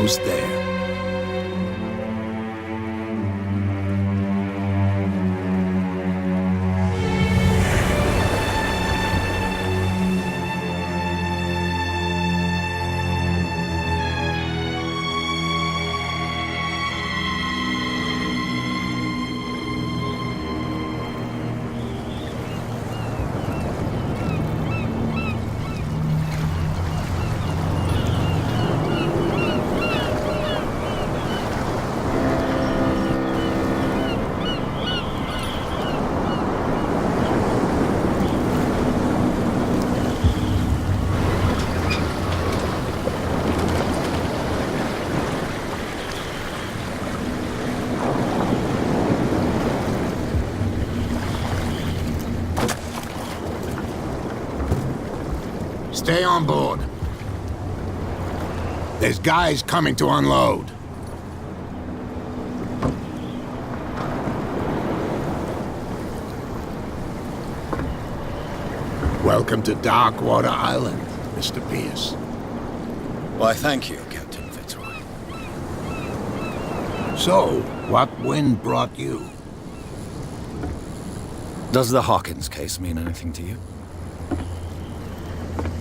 almost there. Stay on board. There's guys coming to unload. Welcome to Darkwater Island, Mr. Pierce. Why, thank you, Captain Fitzroy. So, what wind brought you? Does the Hawkins case mean anything to you?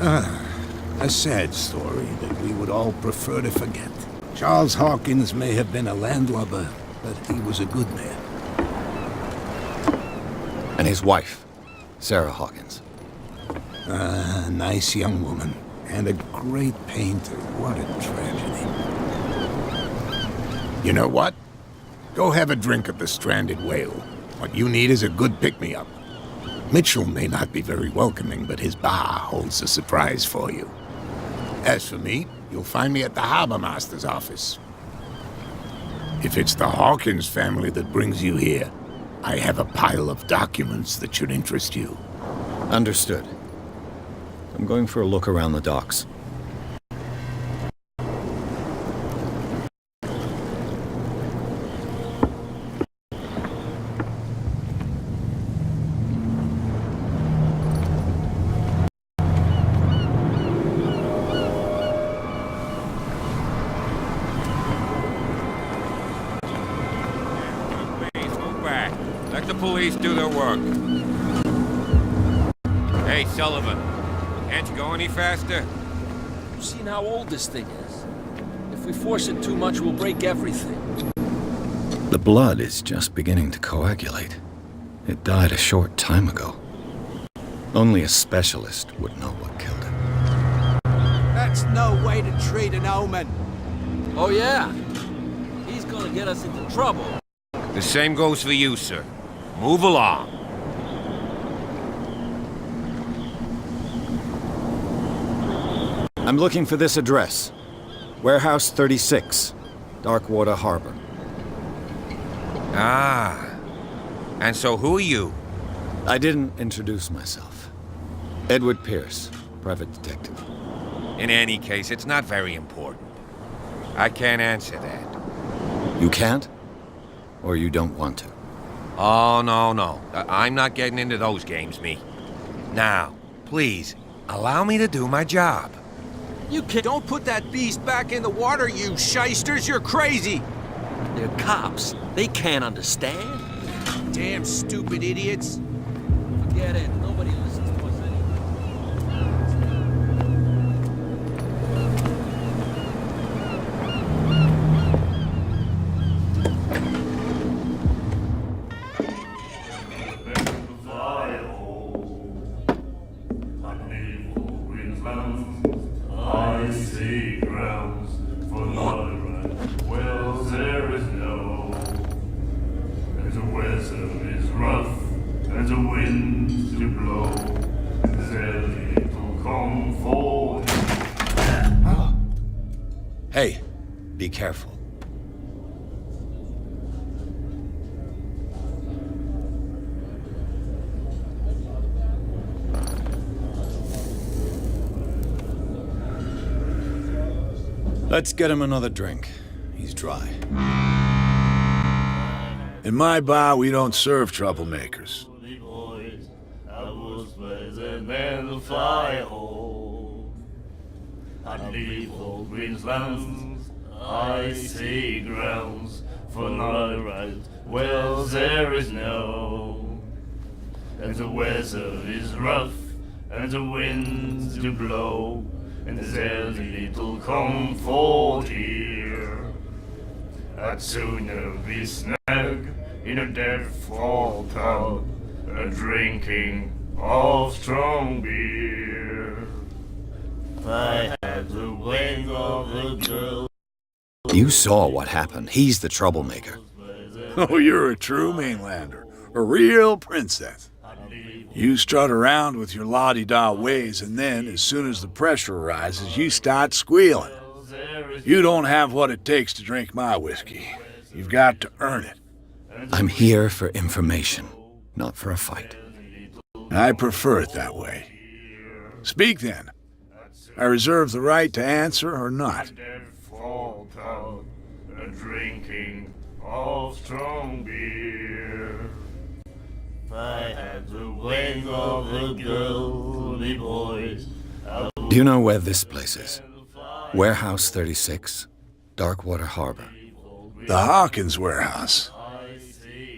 A sad story that we would all prefer to forget. Charles Hawkins may have been a landlubber, but he was a good man. And his wife, Sarah Hawkins. A nice young woman, and a great painter. What a tragedy. You know what? Go have a drink at the Stranded Whale. What you need is a good pick-me-up. Mitchell may not be very welcoming, but his bar holds a surprise for you. As for me, you'll find me at the Harbor Master's office. If it's the Hawkins family that brings you here, I have a pile of documents that should interest you. Understood. I'm going for a look around the docks. Let the police do their work. Hey, Sullivan. Can't you go any faster? You've seen how old this thing is. If we force it too much, we'll break everything. The blood is just beginning to coagulate. It died a short time ago. Only a specialist would know what killed it. That's no way to treat an omen. Oh yeah? He's gonna get us into trouble. The same goes for you, sir. Move along. I'm looking for this address. Warehouse 36, Darkwater Harbor. Ah. And so who are you? I didn't introduce myself. Edward Pierce, private detective. In any case, it's not very important. I can't answer that. You can't? Or you don't want to? Oh, no. I'm not getting into those games, me. Now, please, allow me to do my job. You kid, don't put that beast back in the water, you shysters! You're crazy! They're cops. They can't understand. Damn stupid idiots. Forget it. Nobody listens to us anyway. I see grounds for light. Well, there is no. And the weather is rough, and the wind to blow. There little comfort. Hey, be careful. Let's get him another drink. He's dry. In my bar, we don't serve troublemakers. I was present and the fire hole. I leave all Queensland. icy grounds for no right. Wells there is no, and the weather is rough, and the winds do blow, and there's little comfort here. I'd sooner be snug in a dead-fall tub, a-drinking of strong beer. If I had the wing of a girl. You saw what happened. He's the troublemaker. Oh, you're a true mainlander. A real princess. You strut around with your la-di-da ways, and then, as soon as the pressure rises, you start squealing. You don't have what it takes to drink my whiskey. You've got to earn it. I'm here for information, not for a fight. I prefer it that way. Speak then. I reserve the right to answer or not. Drinking of strong beer. If I had the wing of a girl, me boys. Do you know where this place is? Warehouse 36, Darkwater Harbor. The Hawkins warehouse.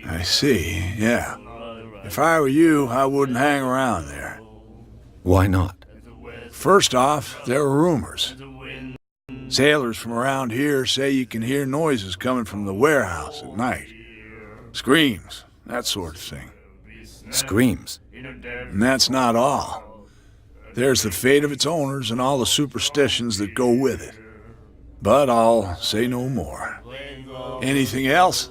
I see, yeah. If I were you, I wouldn't hang around there. Why not? First off, there are rumors. Sailors from around here say you can hear noises coming from the warehouse at night. Screams, that sort of thing. Screams? And that's not all. There's the fate of its owners and all the superstitions that go with it. But I'll say no more. Anything else?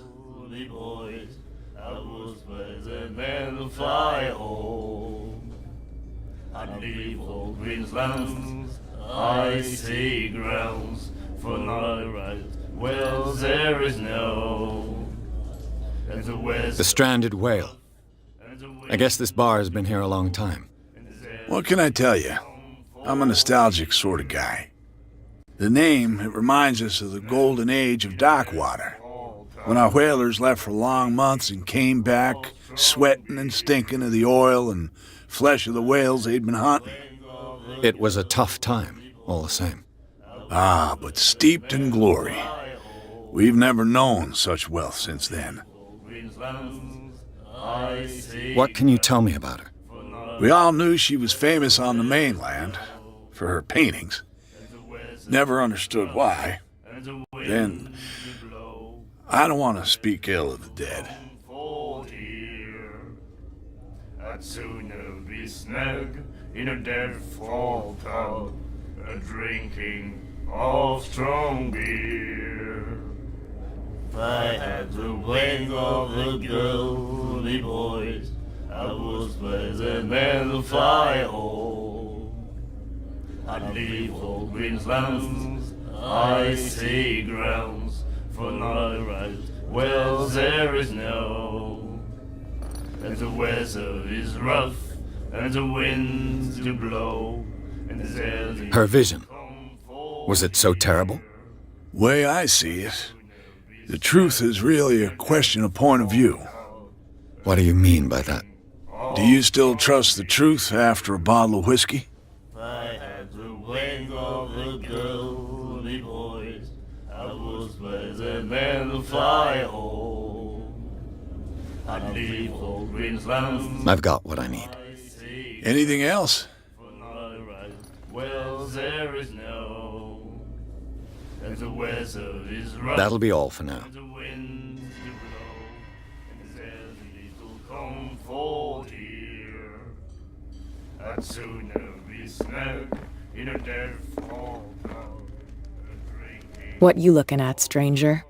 Icy grounds for no right. Wells there is no. The stranded whale. I guess this bar has been here a long time. What can I tell you? I'm a nostalgic sort of guy. The name, it reminds us of the golden age of Darkwater, when our whalers left for long months and came back sweating and stinking of the oil and flesh of the whales they'd been hunting. It was a tough time, all the same. Ah, but steeped in glory. We've never known such wealth since then. What can you tell me about her? We all knew she was famous on the mainland for her paintings. Never understood why. Then, I don't want to speak ill of the dead. I'd sooner be snug in a dead-fall tub, a-drinking of strong beer. If I had the wing of a girl, me boys, I was pleasant and the fire hole. I'd leave old Greensland's icy grounds for no right. Wells there is no, and the weather is rough, and the winds do blow, and there's Her vision. Was it so terrible? Way I see it, the truth is really a question of point of view. What do you mean by that? Do you still trust the truth after a bottle of whiskey? I had the wing of a girl, me boys, I was pleasant and the fire hole. I'd leave old Greensland. I've got what I need. Anything else? Wells there is no, and the weather is rough. That'll be all for now. And the winds do blow, and there's little comfort here. I'd sooner be snug in a dead-fall tub, drinking. What you looking at, stranger?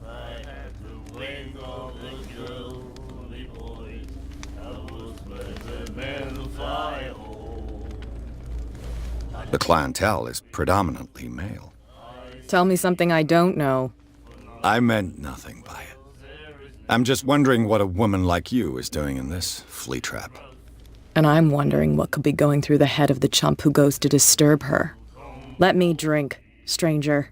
I had the wing of the girl, me boys, I was pleasant and the fire hole. The clientele is predominantly male. Tell me something I don't know. I meant nothing by it. I'm just wondering what a woman like you is doing in this flea trap. And I'm wondering what could be going through the head of the chump who goes to disturb her. Let me drink, stranger.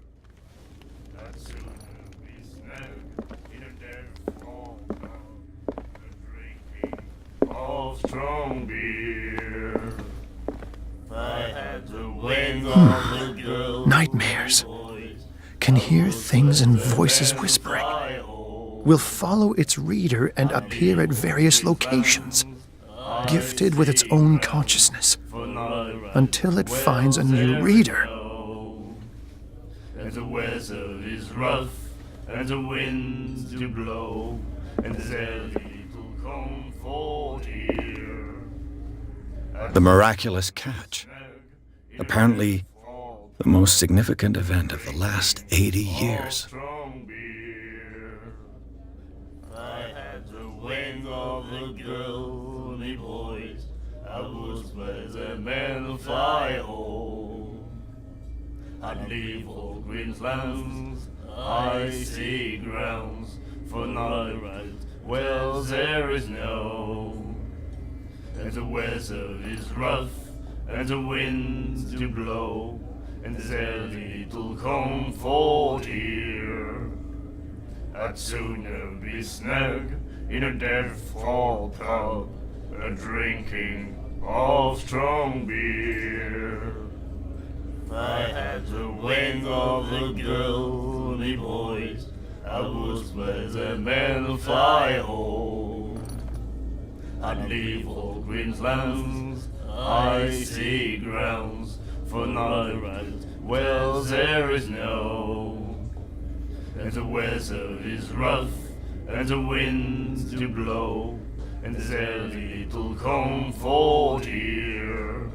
Of strong beer, I had the Nightmares. Can hear things and voices whispering. Will follow its reader and appear at various locations, gifted with its own consciousness, until it finds a new reader. And the weather is rough, and the winds do blow, and there's little comfort here. The miraculous catch. Apparently, the most significant event of the last 80 years. I had the wings of the girl, me boys. I was where the men fly home. I'd leave all Queensland's icy grounds for night ride. Well, there is no, and the weather is rough, and the winds do blow, and there's little comfort here. I'd sooner be snug in a dead-fall pub, drinking of strong beer. I had the wings of the girl, me boys. I was where the men fly home. I'd leave all Queensland's icy grounds for night rides. Well, there is no, and the weather is rough, and the winds do blow, and there's little comfort here.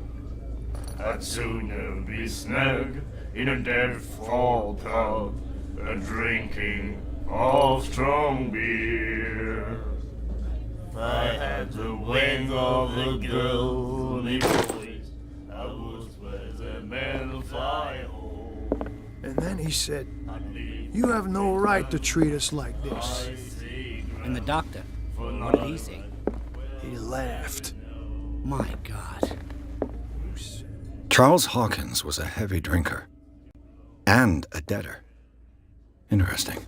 I'd sooner be snug in a dead-fall pub, drinking of strong beer. I had the wings of the girl, me boys. I was where the men fly home. And then he said, "You have no right to treat us like this." And the doctor, what did he say? He laughed. My God. Charles Hawkins was a heavy drinker. And a debtor. Interesting.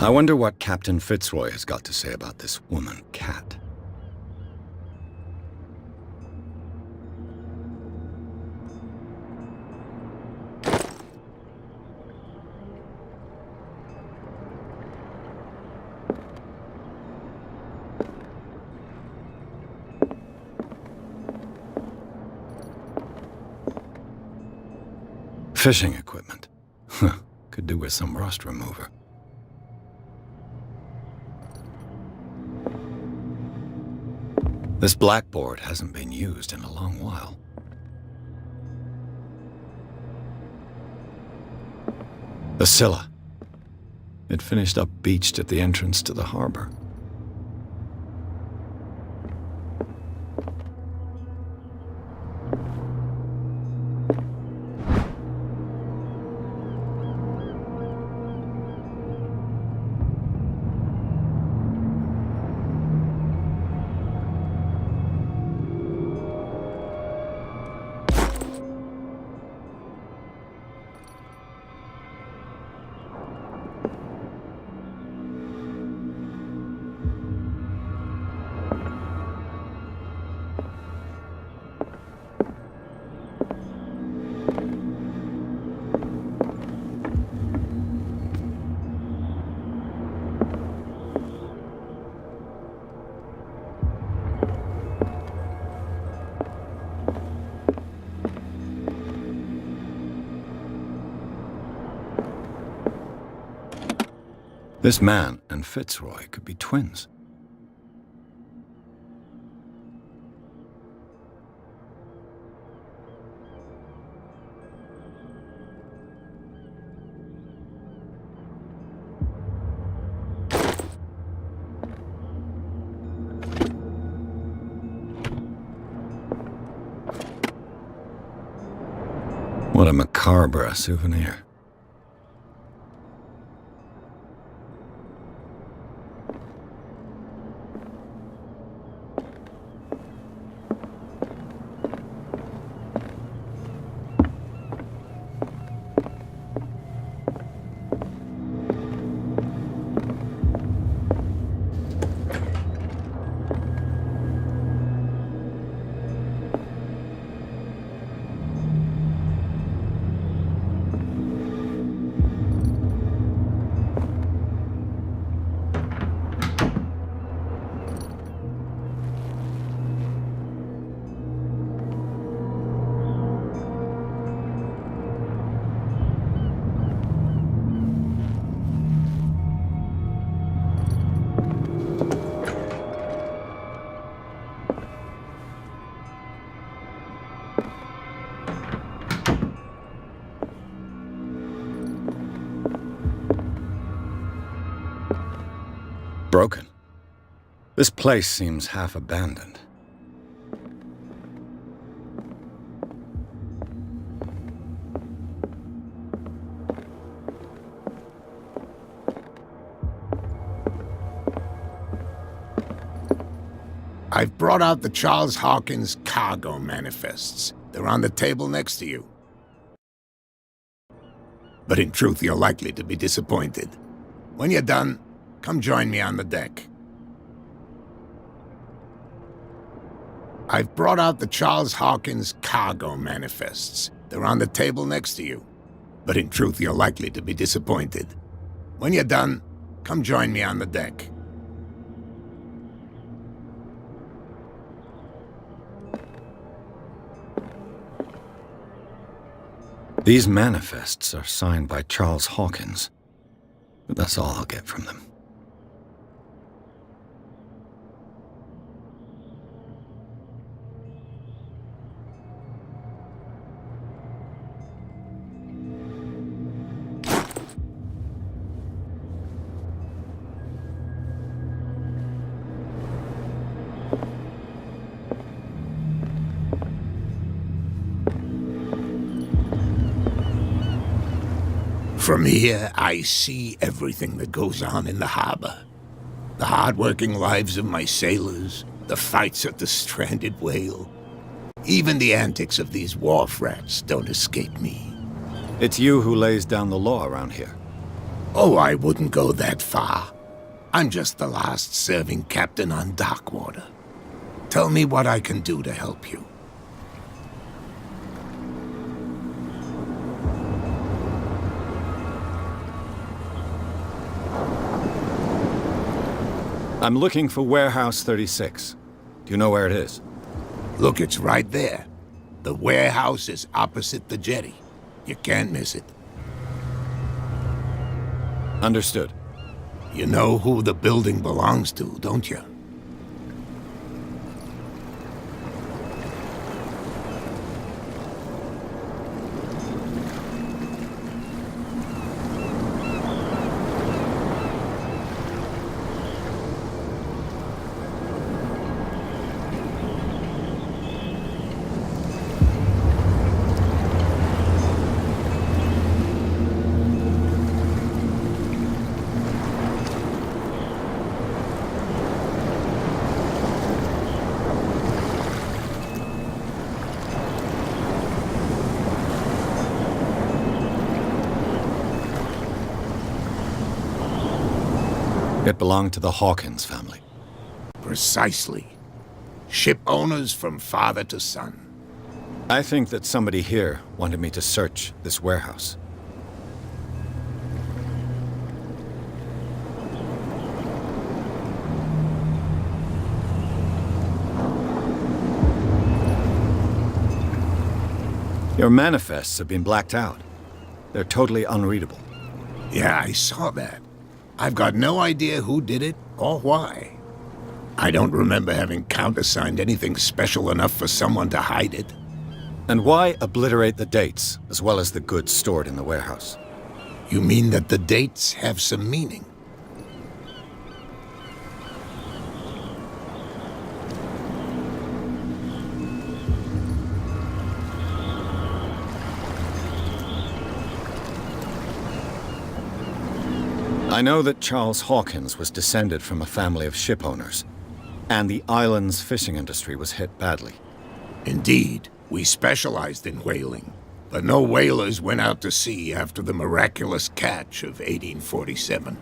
I wonder what Captain Fitzroy has got to say about this woman, Cat. Fishing equipment. Could do with some rust remover. This blackboard hasn't been used in a long while. The Scylla. It finished up beached at the entrance to the harbor. This man and Fitzroy could be twins. What a macabre souvenir. Broken. This place seems half abandoned. I've brought out the Charles Hawkins cargo manifests. They're on the table next to you. But in truth, you're likely to be disappointed. When you're done, come join me on the deck. I've brought out the Charles Hawkins cargo manifests. They're on the table next to you. But in truth, you're likely to be disappointed. When you're done, come join me on the deck. These manifests are signed by Charles Hawkins, but that's all I'll get from them. From here, I see everything that goes on in the harbor. The hard-working lives of my sailors, the fights at the stranded whale. Even the antics of these wharf rats don't escape me. It's you who lays down the law around here. Oh, I wouldn't go that far. I'm just the last serving captain on Darkwater. Tell me what I can do to help you. I'm looking for Warehouse 36. Do you know where it is? Look, it's right there. The warehouse is opposite the jetty. You can't miss it. Understood. You know who the building belongs to, don't you? It belonged to the Hawkins family. Precisely. Ship owners from father to son. I think that somebody here wanted me to search this warehouse. Your manifests have been blacked out. They're totally unreadable. Yeah, I saw that. I've got no idea who did it or why. I don't remember having countersigned anything special enough for someone to hide it. And why obliterate the dates, as well as the goods stored in the warehouse? You mean that the dates have some meaning? I know that Charles Hawkins was descended from a family of ship owners, and the island's fishing industry was hit badly. Indeed, we specialized in whaling, but no whalers went out to sea after the miraculous catch of 1847.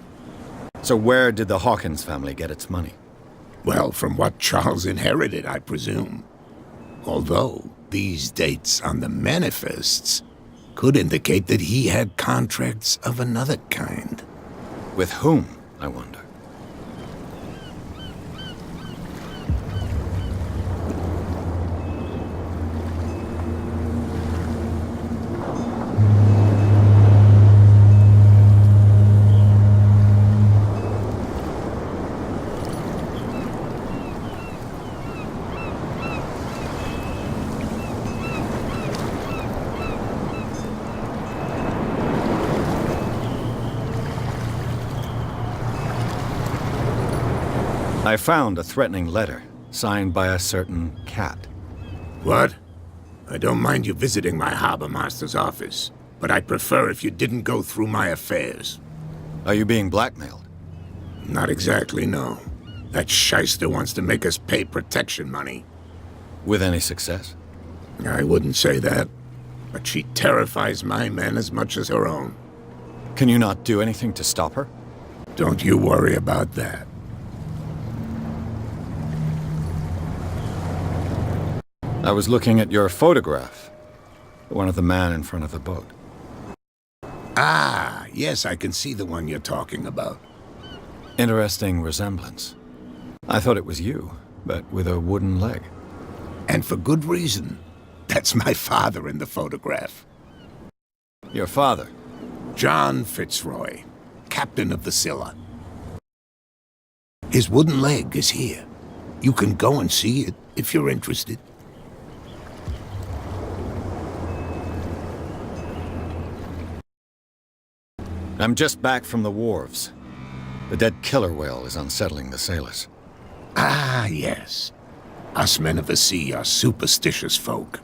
So where did the Hawkins family get its money? Well, from what Charles inherited, I presume. Although, these dates on the manifests could indicate that he had contracts of another kind. With whom, I wonder? I found a threatening letter, signed by a certain cat. What? I don't mind you visiting my harbor master's office, but I'd prefer if you didn't go through my affairs. Are you being blackmailed? Not exactly, no. That shyster wants to make us pay protection money. With any success? I wouldn't say that, but she terrifies my men as much as her own. Can you not do anything to stop her? Don't you worry about that. I was looking at your photograph. One of the man in front of the boat. Ah, yes, I can see the one you're talking about. Interesting resemblance. I thought it was you, but with a wooden leg. And for good reason. That's my father in the photograph. Your father? John Fitzroy, captain of the Scylla. His wooden leg is here. You can go and see it if you're interested. I'm just back from the wharves. The dead killer whale is unsettling the sailors. Ah, yes. Us men of the sea are superstitious folk.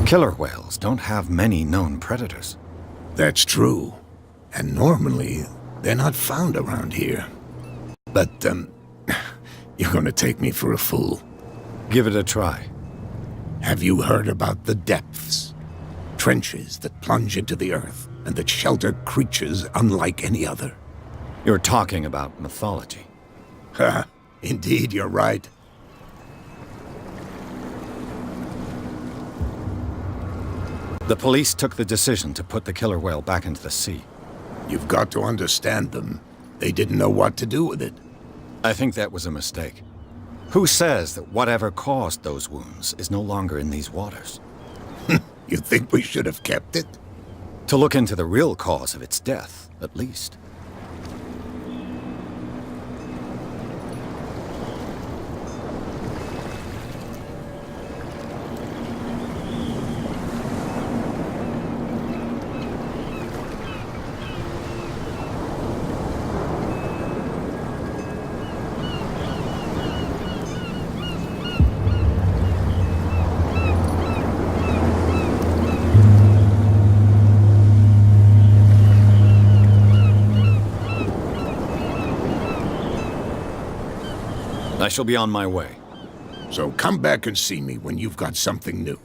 Killer whales don't have many known predators. That's true. And normally, they're not found around here. But, you're gonna take me for a fool. Give it a try. Have you heard about the depths? Trenches that plunge into the earth and that shelter creatures unlike any other. You're talking about mythology. Ha! Indeed, you're right. The police took the decision to put the killer whale back into the sea. You've got to understand them. They didn't know what to do with it. I think that was a mistake. Who says that whatever caused those wounds is no longer in these waters? You think we should have kept it? To look into the real cause of its death, at least. I shall be on my way. So come back and see me when you've got something new.